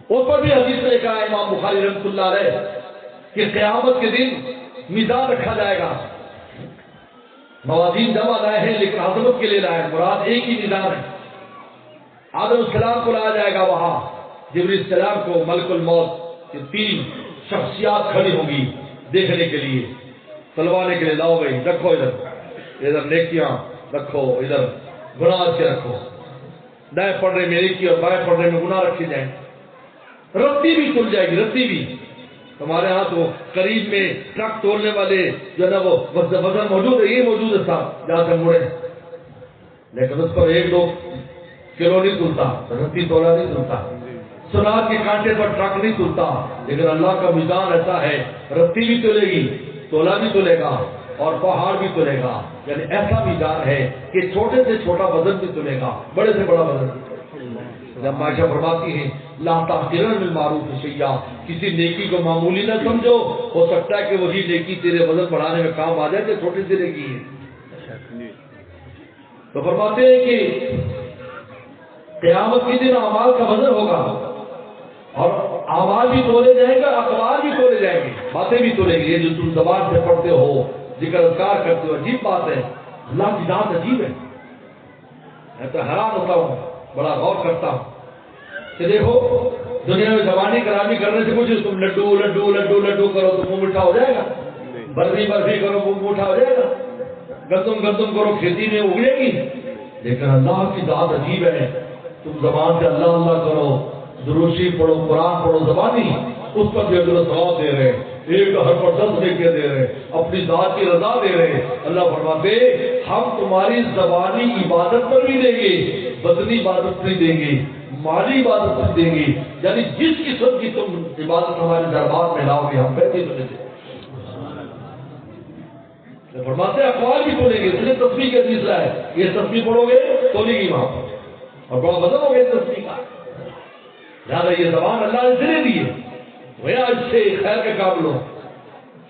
اس پر بھی حدیث نے کہا امام بخاری رحمۃ اللہ علیہ کہ قیامت کے دن میزان رکھا جائے گا، موازین جمع لائے ہیں لیکن عظمت کے لیے لائے ہیں، مراد ایک ہی میزان ہے۔ آدم السلام کو لایا جائے گا وہاں، جبریل السلام کو، ملک الموت، یہ تین شخصیات کھڑی ہوں گی دیکھنے کے لیے، تلوانے کے لیے، لاؤ بھائی رکھو، ادھر نیکیاں رکھو، ادھر گناہ کے رکھو، دائیں پڑھنے میں نیکی اور بائیں پڑھنے میں گناہ رکھے جائیں، رتی بھی تل جائے گی، رتی بھی۔ ہمارے ہاں تو قریب میں ٹرک تولنے والے جو ہے نا وہ وزن موجود ہے، یہ موجود ہے صاحب جہاں سے مڑے، لیکن اس پر 1-2 کلو نہیں تلتا، رتی تولا نہیں تلتا، سنار کے کانٹے پر ٹرک نہیں تلتا، لیکن اللہ کا میزان ایسا ہے، رتی بھی تلے گی، تولا بھی تلے گا اور پہاڑ بھی تلے گا، یعنی ایسا میزان ہے کہ چھوٹے سے چھوٹا وزن بھی تلے گا، بڑے سے بڑا وزن۔ جب عائشہ فرماتی ہیں لا تحقرن بالمعروف شیئا، کسی نیکی کو معمولی نہ سمجھو، ہو سکتا ہے کہ وہی نیکی تیرے وزن بڑھانے میں کام آ جائے کہ چھوٹی سی نیکی ہے۔ تو فرماتے ہیں کہ قیامت کے دن اعمال کا وزن ہوگا اور اعمال بھی تولے جائیں گے، اقوال بھی تولے جائیں گے، باتیں بھی تولے گی۔ یہ جو تم زبان سے پڑھتے ہو، ذکر اذکار کرتے ہو، عجیب بات ہے، اللہ کی ذات عجیب ہے، میں تو حیران ہوتا ہوں، بڑا غور کرتا ہوں کہ دیکھو دنیا میں زبانی کرامی کرنے سے کچھ، تم لڈو لڈو لڈو لڈو کرو تو منہ میٹھا ہو جائے گا، برفی برفی کرو منہ میٹھا ہو جائے گا، گندم گندم کرو کھیتی میں اگے گی، لیکن اللہ کی ذات عجیب ہے، تم زبان سے اللہ اللہ کرو، دروشی پڑھو، قرآن پڑھو، زبانی اس پر بھی اجر و ثواب دے رہے، ایک ہر پر 10 لے کے دے رہے، اپنی ذات کی رضا دے رہے۔ اللہ فرماتے ہم تمہاری زبانی عبادت پر بھی دیں گے، بدنی عبادت نہیں دیں گے، مالی عبادت نہیں دیں گے، یعنی جس قسم کی تم عبادت ہمارے دربار میں لاؤ گے ہم ویسے تمہیں دیں گے۔ فرماتے اقوال بھی تولیں گے، اس لیے تسبیح کا سلسلہ ہے، یہ تسبیح پڑھو گے تولے گی وہاں پر، اور بڑا وزن ہو گیا تسبیح کا، لہٰذا یہ زبان اللہ نے دے دی ہے، وہ اس سے خیر کے قابل ہو،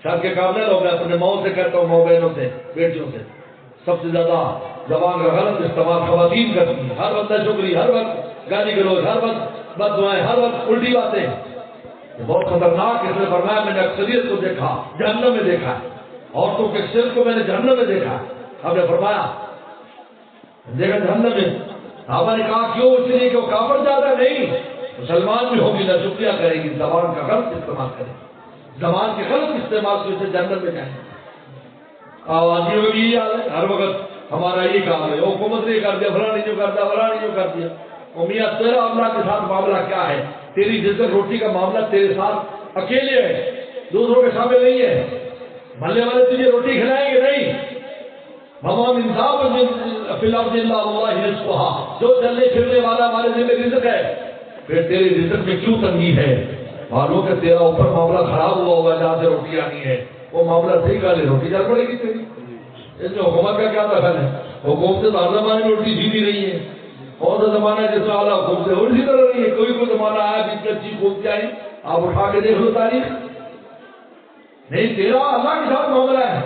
شر کے قابل نہ ہو۔ میں اپنے ماؤں سے کہتا ہوں، ماؤں بہنوں سے، بیٹیوں سے، سب سے زیادہ زبان کا غلط استعمال خواتین کرتی ہیں، ہر وقت شکری، ہر وقت گالی گلوچ، ہر وقت بد دعائیں، ہر وقت الٹی باتیں، یہ بہت خطرناک۔ اس نے فرمایا میں نے اکثریت کو دیکھا جہنم میں دیکھا ہے، عورتوں کے اکثریت کو میں نے جہنم میں دیکھا ہے۔ آپ نے فرمایا دیکھا جہنم میں، صحابہ نے کہا کیوں؟ اس لیے کہ وہ کافر زیادہ نہیں، مسلمان بھی ہوگی، نہ شکریہ کرے گی، زبان کا غلط استعمال کرے گی، زبان کے غلط استعمال سے اسے جہنم میں جائیں گے۔ آوازیوں میں بھی یہی حال ہے، ہر وقت ہمارا یہی کام ہے، حکومت نے کر دیا، فلاں نے جو کر دیا، فلاں نے جو کر دیا۔ اور میاں تیرا اللہ کے ساتھ معاملہ کیا ہے؟ تیری رزق روٹی کا معاملہ تیرے ساتھ اکیلے ہے، دوسروں کے شامل نہیں ہے۔ محلے والے تجھے روٹی کھلائیں گے نہیں، ہمام انصاف فی الارض الا اللہ رزقها، جو چلنے پھرنے والا ہمارے ذمہ رزق ہے، پھر تیری رزق میں کیوں تنگی ہے؟ معلوم کہ تیرا اوپر معاملہ خراب ہوا ہوا ہے، جہاں سے روٹی آنی ہے وہ معاملہ صحیح کر لے، روٹی چل پڑے گی تیری۔ اس میں حکومت کا کیا دخل ہے؟ حکومت سے ہر زمانے میں روٹی سیدھی رہی ہے، اور سا زمانہ ہے جس میں اعلیٰ حکومت سے الٹی طرح رہی ہے۔ کوئی زمانہ آیا بیچ میں اچھی حکومت آئی، آپ اٹھا کے دیکھ لو تاریخ، نہیں تیرا اللہ کے ساتھ معاملہ ہے،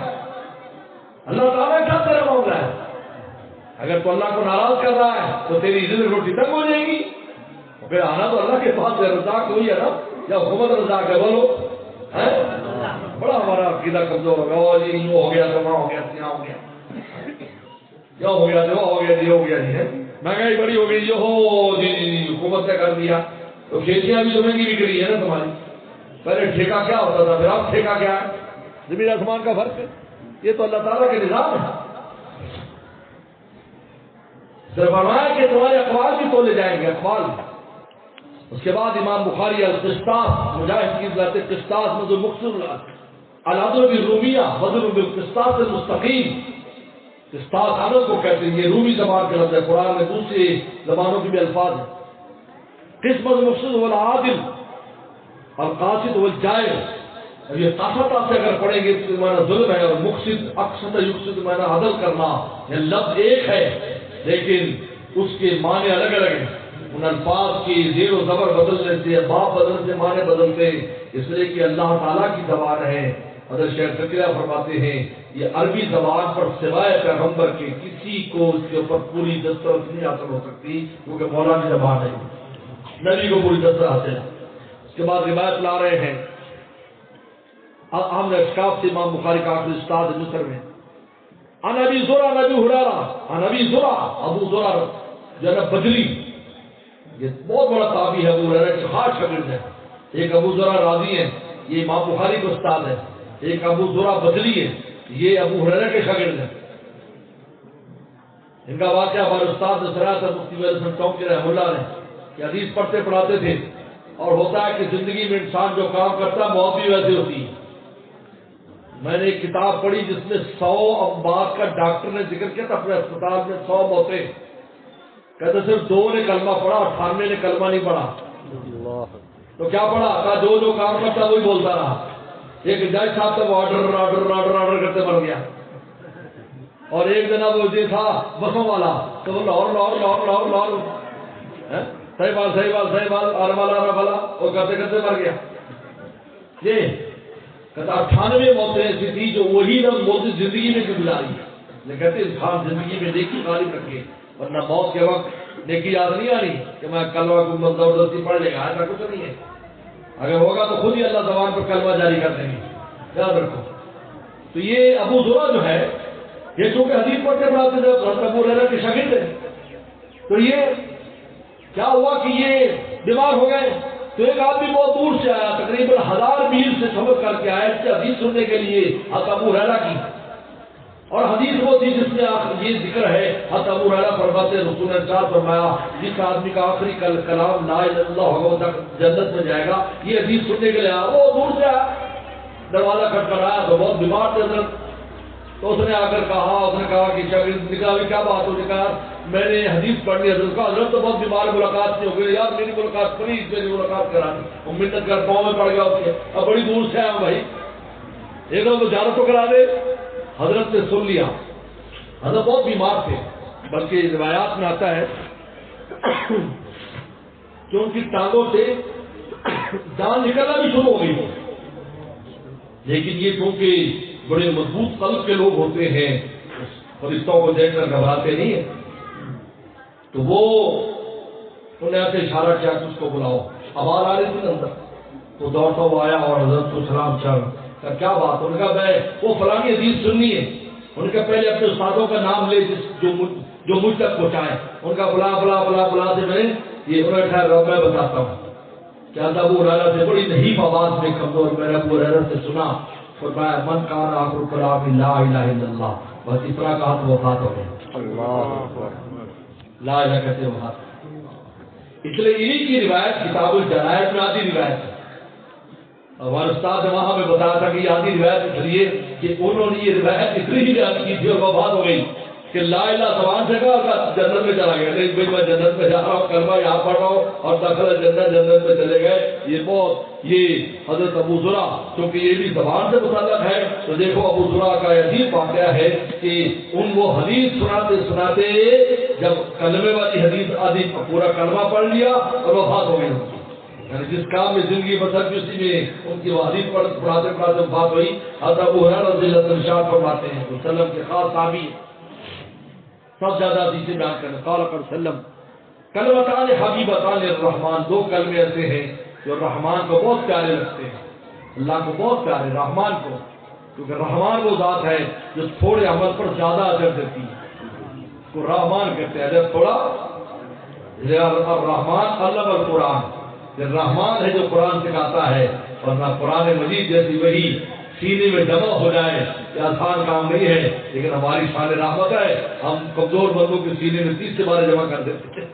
اللہ تعالیٰ کے ساتھ تیرا معاملہ ہے۔ اگر تو اللہ کو ناراض کر رہا ہے تو تیری رزق روٹی تنگ ہو جائے گی، پھر آنا تو اللہ کے پاس ہے، رزاق وہی ہے نا، یا حکومت رزاق ہے، بولو بڑا ہمارا عقیدہ کمزور ہو گیا، جی یوں ہو گیا تو وہاں ہو گیا، یہاں ہو گیا، کیا ہو گیا، جو ہو گیا جی، ہو گیا جی ہے، مہنگائی بڑی ہو گئی، جو ہو جی حکومت نے کر دیا، تو کھیتیاں بھی تو مہنگی بک رہی ہے نا تمہاری، پہلے ٹھیکہ کیا ہوتا تھا، پھر اب ٹھیکہ کیا ہے، زمین آسمان کا فرق ہے، یہ تو اللہ تعالیٰ کے نظام ہے۔ صرف فرمایا کہ تمہارے اقوال بھی تولے جائیں گے، اقوال۔ اس کے بعد امام بخاری القسطاس، مجاہد کی ذات قسطاس مذ مقصود العدل بالرومیہ وزن بالقسطاس المستقیم، قسطاس عدل کو کہتے ہیں، یہ رومی زبان کا لفظ ہے، قرآن میں دوسری زبانوں کے بھی الفاظ ہیں۔ قسمت مقصود والعادل القاصد والجائر، اور یہ تاسطا سے اگر پڑھیں گے تو معنی ظلم ہے، اور مقصد اقصد یقصد معنی عدل کرنا، یہ لفظ ایک ہے لیکن اس کے معنی الگ الگ ہیں، ان الفاظ کی زیر و زبر بدلنے سے، باب بدلنے سے معنی بدلتے، اس لیے کہ اللہ تعالیٰ کی زبان ہے۔ حضرت شیخ زکریا فرماتے ہیں یہ عربی زبان پر سوائے پیغمبر کے کسی کو اس کے اوپر پوری دسترس نہیں حاصل ہو سکتی، کیونکہ مولا کی زبان ہے، نبی کو پوری دسترس حاصل ہے۔ اس کے بعد روایت لا رہے ہیں ہم نے اشکاف سے امام بخاری کا آخری استاد مصر میں عن ابی زرع نبی ہریرہ عن ابی زرع ابو زرع جو ہے بدری، یہ بہت بڑا تابعی ہے، ابو ہریرہ کے خاص شاگرد ہے۔ ایک ابو زرع راضی ہے، یہ امام بخاری کا استاد ہے، ایک ابو زرع بدری ہے، یہ ابو ہریرہ کے شاگرد ہے۔ ان کا واقعہ ہمارے استاد نے سرایا تھا مفتی وحید حسن چونکی رحمہ اللہ نے، کہ حدیث پڑھتے پڑھاتے تھے، اور ہوتا ہے کہ زندگی میں انسان جو کام کرتا ہے موت بھی ویسے ہوتی ہے۔ میں نے ایک کتاب پڑھی جس میں 100 اموات کا ڈاکٹر نے ذکر کیا تھا، اپنے اسپتال میں 100 موتیں، کہتے صرف 2 نے کلمہ پڑھا، 98 نے کلمہ نہیں پڑھا۔ تو کیا پڑھا؟ کہا جو کام کرتا وہی بولتا رہا۔ ایک جج صاحب تھا، وہ آرڈر آرڈر آرڈر آرڈر کرتے بن گیا، اور ایک جناب وہ یہ تھا بسوں والا، تو وہ لاہور لاہور لاہور لاہور لاہور صحیح بات صحیح بات صحیح بات ارمالا ارمالا وہ کرتے کرتے مر گیا۔ یہ 98 موتیں ایسی تھی جو وہی نہ موت زندگی میں بھی گزاری ہے، لیکن کہتے انسان زندگی میں نیکی غالب رکھے، ورنہ موت کے وقت نیکی یاد نہیں آنی کہ میں کلمہ کو زبردستی پڑھ لے گا، ایسا کچھ نہیں ہے۔ اگر ہوگا تو خود ہی اللہ زبان پر کلمہ جاری کر دیں گے، یاد رکھو۔ تو یہ ابو زرع جو ہے، یہ چونکہ حدیث پڑھتے پڑھاتے تھے، حضرت ابو ہریرہ کے شاگرد ہے، تو یہ کیا ہوا کہ یہ بیمار ہو گئے، تو ایک آدمی بہت دور سے آیا، تقریباً 1000 میل سے سفر کر کے آیا اس کی حدیث سننے کے لیے حضرت ابو ہریرہ کی، اور حدیث وہ تھی جس میں یہ ذکر ہے، حضرت ابو ہریرہ فرماتے ہیں رسول نے ارشاد فرمایا جس آدمی کا آخری کلام لا الہ الا اللہ ہوگا وہ تک جنت میں جائے گا۔ یہ حدیث سننے کے لیے آیا، وہ دور سے آیا، دروازہ کھٹکھٹایا تو بہت بیمار تھے حضرت، تو اس نے آ کر کہا، اس نے کہا کہ شاگرد نے کہا کیا بات ہو، کہا میں نے حدیث پڑھنی، حضرت کا حضرت تو بہت بیمار، ملاقات نہیں ہو گئی، یار میری ملاقات پلیز میری ملاقات کرانی، وہ منت کر پاؤں میں پڑ گیا اس کے، اب بڑی دور سے آیا بھائی، ایک دم زیارت تو کرا دے۔ حضرت نے سن لیا، حضرت بہت بیمار تھے، بلکہ روایات میں آتا ہے کہ ان کی ٹانگوں سے جان نکلنا بھی شروع ہو گئی ہو، لیکن یہ کیونکہ بڑے مضبوط قلب کے لوگ ہوتے ہیں، فرشتوں کو دیکھ کر گھبراتے نہیں ہیں، تو وہ انہوں نے ایسے اشارہ کیا کہ اس کو بلاؤ، آواز آ رہی تھی اندر، تو دوڑتا ہوا آیا اور حضرت کو سلام کیا کیا بات، ان کا میں وہ فلانی حدیث سننی ہے، ان کے پہلے اپنے استادوں کا نام لے جو مجھ تک پہنچائے، ان کا بلا بلا بلا بلا سے میں یہ انہوں نے ٹھہرا میں بتاتا ہوں کیا تھا۔ ابو ہریرہ سے بڑی نحیف آواز میں کمزور، میں نے ابو ہریرہ سے سنا، فرمایا من کان آخر کلام لا الہ الا اللہ، بس اتنا کہا تو وفات ہو گئی، لا الہ کہتے وفات۔ اس لیے انہی کی روایت کتاب الجنائز میں آدھی روایت ہے، ہمارے استاد نے وہاں میں بتایا تھا کہ یہ آدھی روایت اس لیے کہ انہوں نے یہ روایت اتنی ہی روایت کی تھی اور وفات ہو گئی کہ لا الہ زبان سے کہا اور جنت میں چلا گیا، نہیں بھائی میں جنت میں جا رہا ہوں، کلمہ یہاں پڑھ رہا ہوں اور داخل جنت میں چلے گئے۔ یہ بہت یہ حضرت ابو زرع کیونکہ یہ بھی زبان سے متعلق ہے، تو دیکھو ابو زرع کا عجیب واقعہ ہے کہ ان وہ حدیث سناتے سناتے جب کلمے والی حدیث آدھی پورا کلمہ پڑھ لیا اور وفات ہو گئی، یعنی جس کام میں زندگی بسر کی اسی میں ان کی حدیث پڑھاتے پڑھاتے وفات ہوئی۔ حضرت ابو ہریرہ رضی اللہ عنہ ارشاد فرماتے ہیں وسلم کے خاص صحابی، سب زیادہ حدیثیں بیان کریں، قال صلی اللہ علیہ وسلم کلمتان حبیبتان الرحمن، دو کلمے ایسے ہیں جو رحمان کو بہت پیارے لگتے ہیں، اللہ کو بہت پیارے، رحمان کو، کیونکہ رحمان وہ ذات ہے جو تھوڑے عمل پر زیادہ اثر دیتی ہے، اس کو رحمان کہتے ہیں۔ جب تھوڑا الرحمن علم القرآن، یہ رحمان ہے جو قرآن سکھاتا ہے، ورنہ قرآن مجید جیسی وہی سینے میں جمع ہو جائے یہ آسان کام نہیں ہے، لیکن ہماری شان رحمت ہے، ہم کمزور بندوں کے سینے میں 30 سے 12 جمع کر دیتے ہیں۔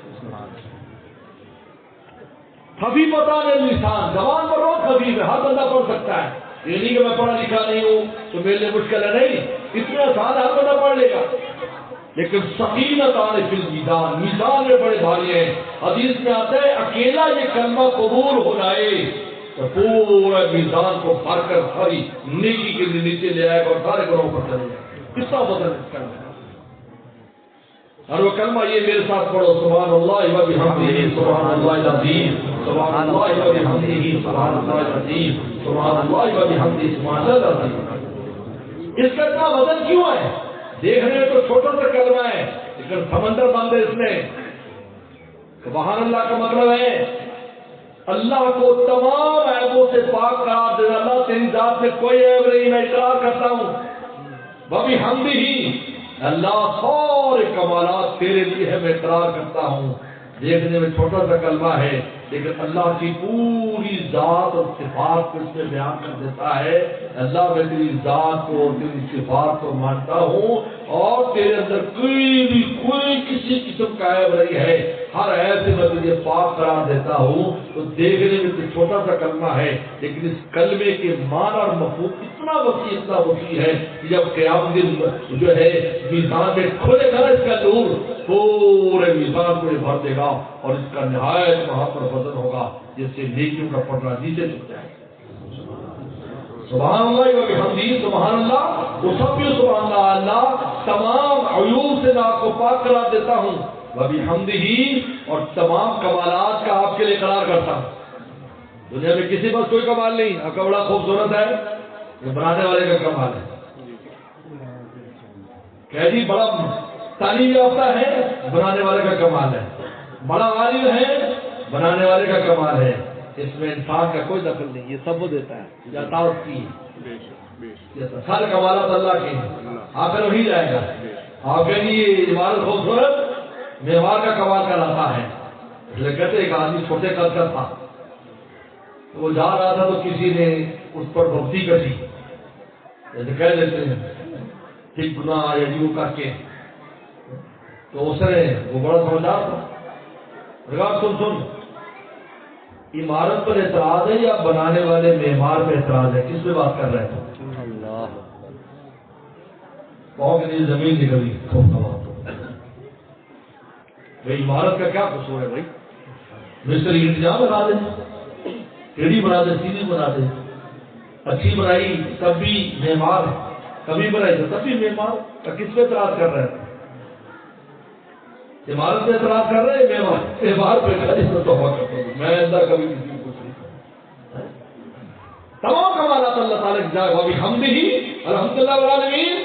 حبیبتان اللسان، زبان پر بہت حبیب ہے، ہر بندہ پڑھ سکتا ہے، یہ نہیں کہ میں پڑھا لکھا نہیں ہوں تو میرے لیے مشکل ہے، نہیں، اتنا آسان ہر بندہ پڑھ لے گا، لیکن ثقیلتان فی المیزان، میزان میں بڑے بھاری ہیں۔ حدیث میں آتا ہے اکیلا یہ کلمہ قبول ہو جائے تو پورا میزان کو بھر کر ساری نیکی کے نیچے لے آئے گا اور سارے گناہوں پر چلے جائے گا۔ کتنا بدل کلمہ، اور وہ کلمہ یہ میرے ساتھ پڑھو، سبحان اللہ و بحمدہ سبحان اللہ العظیم، سبحان اللہ و بحمدہ سبحان اللہ العظیم، سبحان اللہ و بحمدہ سبحان اللہ العظیم۔ اس کا اتنا وزن کیوں ہے؟ دیکھنے میں تو چھوٹا سا کلمہ ہے، لیکن سمندر بند ہے اس میں۔ سبحان اللہ کا مطلب ہے اللہ کو تمام عیبوں سے پاک قرار دینا، اللہ تیری ذات میں کوئی عیب نہیں، میں اقرار کرتا ہوں۔ وَبِحَمْدِهِ، اللہ سارے کمالات تیرے لیے ہے، میں اقرار کرتا ہوں۔ دیکھنے میں چھوٹا سا کلمہ ہے، لیکن اللہ کی پوری ذات اور صفات کو اس میں بیان کر دیتا ہے۔ اللہ میں تیری ذات کو اور تیری صفات کو مانتا ہوں، اور تیرے اندر کوئی کسی قسم کا عیب نہیں ہے، ہر عیب سے میں تجھے پاک قرار دیتا ہوں۔ تو دیکھنے میں تو چھوٹا سا کلمہ ہے، لیکن اس کلمے کے معنی اور مفہوم اتنا وسیع ہے کہ جب قیامت دن جو ہے میزان میں کھلے گا اس کا نور، پورے میزان کو یہ بھر دے گا، اور اس کا نہایت وہاں پر وزن ہوگا جس سے نیکیوں کا پڑھنا نیچے جھک جائے۔ سبحان اللہ و بحمدہ سبحان اللہ، وسبح سبحان اللہ، اللہ تمام عیوب سے میں آپ کو پاک قرار دیتا ہوں، و بحمدہ، اور تمام کمالات کا آپ کے لیے قرار کرتا ہوں۔ دنیا میں کسی پاس کوئی کمال نہیں، آپ کا بڑا خوبصورت ہے، یہ بنانے والے کا کمال ہے۔ کہ جی بڑا تعلیم یافتہ ہے، بنانے والے کا کمال ہے، بڑا عالم ہے، بنانے والے کا کمال ہے، اس میں انسان کا کوئی دخل نہیں، یہ سب وہ دیتا ہے، یا تعارف کی سارے کمالات اللہ کے ہیں۔ آپ پھر وہی جائے گا، آپ کہیں گے یہ عمارت خوبصورت معمار کا کمال کراتا ہے، اس لیے کہتے ایک آدمی چھوٹے قد کا تھا، وہ جا رہا تھا تو کسی نے اس پر بھکتی کری، جیسے کہہ دیتے ہیں ٹھیک گناہ یا یوں کر کے، تو اس نے وہ بڑا سمجھدار تھا، سن عمارت پر اعتراض ہے یا بنانے والے معمار پہ اعتراض ہے، کس پہ بات کر رہے تھے؟ پاؤں کے لیے زمین نکلی بھائی، عمارت کا کیا قصور ہے بھائی؟ مستری انتظام بنا دے، ٹیڑھی بنا دے، سیدھی بنا دے، اچھی بنائی تب بھی معمار ہے، کبھی بنائی تو تب بھی معمار، کس پہ اعتراض کر رہے تھے؟ عمارت پہ اعتراض کر رہے ہیں، معمار پہ توبہ کرتا ہوں میں، اللہ کبھی کسی کو کچھ نہیں کرتا۔ تمام کمالات اللہ تعالیٰ کی جائے، وہ بھی ہم بھی الحمدللہ رب العالمین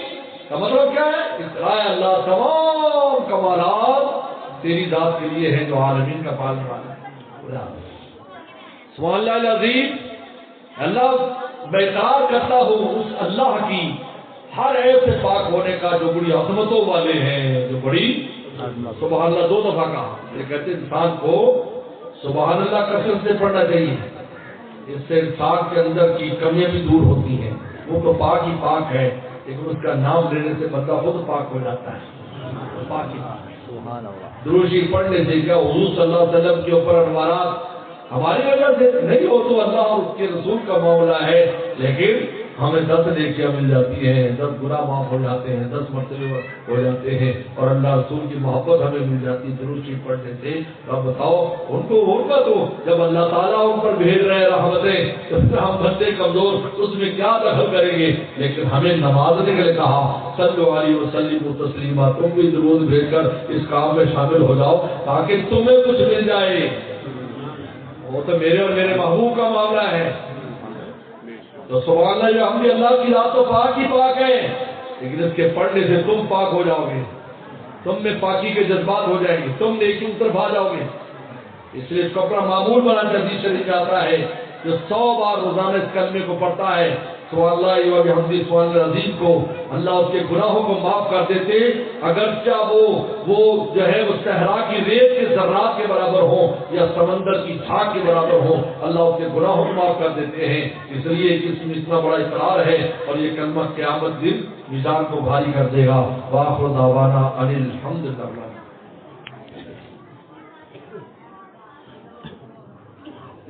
کا مطلب کیا ہے؟ اقرار اللہ تمام کمالات تیری ذات کے لیے ہے جو عالمین کا پالنے والا ہے۔ سبحان اللہ العظیم، اللہ میں اقرار کرتا ہوں اس اللہ کی ہر عیب سے پاک ہونے کا جو بڑی عظمتوں والے ہیں، جو بڑی سبحان اللہ 2 دفعہ کہا، یہ کہتے انسان کو سبحان اللہ کثرت سے پڑھنا چاہیے، اس سے انسان کے اندر کی کمیاں بھی دور ہوتی ہیں، وہ تو پاک ہی پاک ہے، لیکن اس کا نام لینے سے بندہ خود پاک ہو جاتا ہے، پاک ہی پاک ہے۔ سبحان اللہ، درود شریف پڑھنے سے کیا حضور صلی اللہ علیہ وسلم کے اوپر انوارات ہماری وجہ سے نہیں ہو تو اللہ اور اس کے رسول کا معاملہ ہے، لیکن ہمیں 10 نیکیاں مل جاتی ہیں، 10 گناہ معاف ہو جاتے ہیں، 10 مرتبے ہو جاتے ہیں، اور اللہ رسول کی محبت ہمیں مل جاتی ہے درود شریف پڑھنے سے۔ اب بتاؤ ان کا تو جب اللہ تعالیٰ ان پر بھیج رہے رحمتیں تو ہم بندے کمزور اس میں کیا دخل کریں گے؟ لیکن ہمیں نمازنے کے لیے کہا صلو علیہ وسلم تسلیما، تم بھی درود بھیج کر اس کام میں شامل ہو جاؤ تاکہ تمہیں کچھ مل جائے۔ وہ تو میرے اور میرے محبوب کا معاملہ ہے، تو سبحان اللہ، ہم بھی اللہ کی ذات تو پاک ہی پاک ہے، لیکن اس کے پڑھنے سے تم پاک ہو جاؤ گے۔ تم میں پاکی کے جذبات ہو جائیں گے، تم نیکی کی طرف آ جاؤ گے۔ اس لیے اس کو اپنا معمول بنا کے حدیث شریف میں آتا ہے جو 100 بار روزانہ اس کلمے کو پڑھتا ہے تو اللہ و بحمدہ سبحان العظیم کو اللہ اس کے گناہوں کو معاف کر دیتے، اگرچہ وہ جو ہے وہ صحرا کی ریت کے ذرات کے برابر ہوں یا سمندر کی جھاگ کے برابر ہوں، اللہ اس کے گناہوں کو معاف کر دیتے ہیں۔ اس لیے اس میں اتنا بڑا اقرار ہے اور یہ کلمہ قیامت دن میزان کو بھاری کر دے گا۔ وآخر دعوانا ان الحمد للہ۔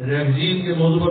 ریگزین کے موضوع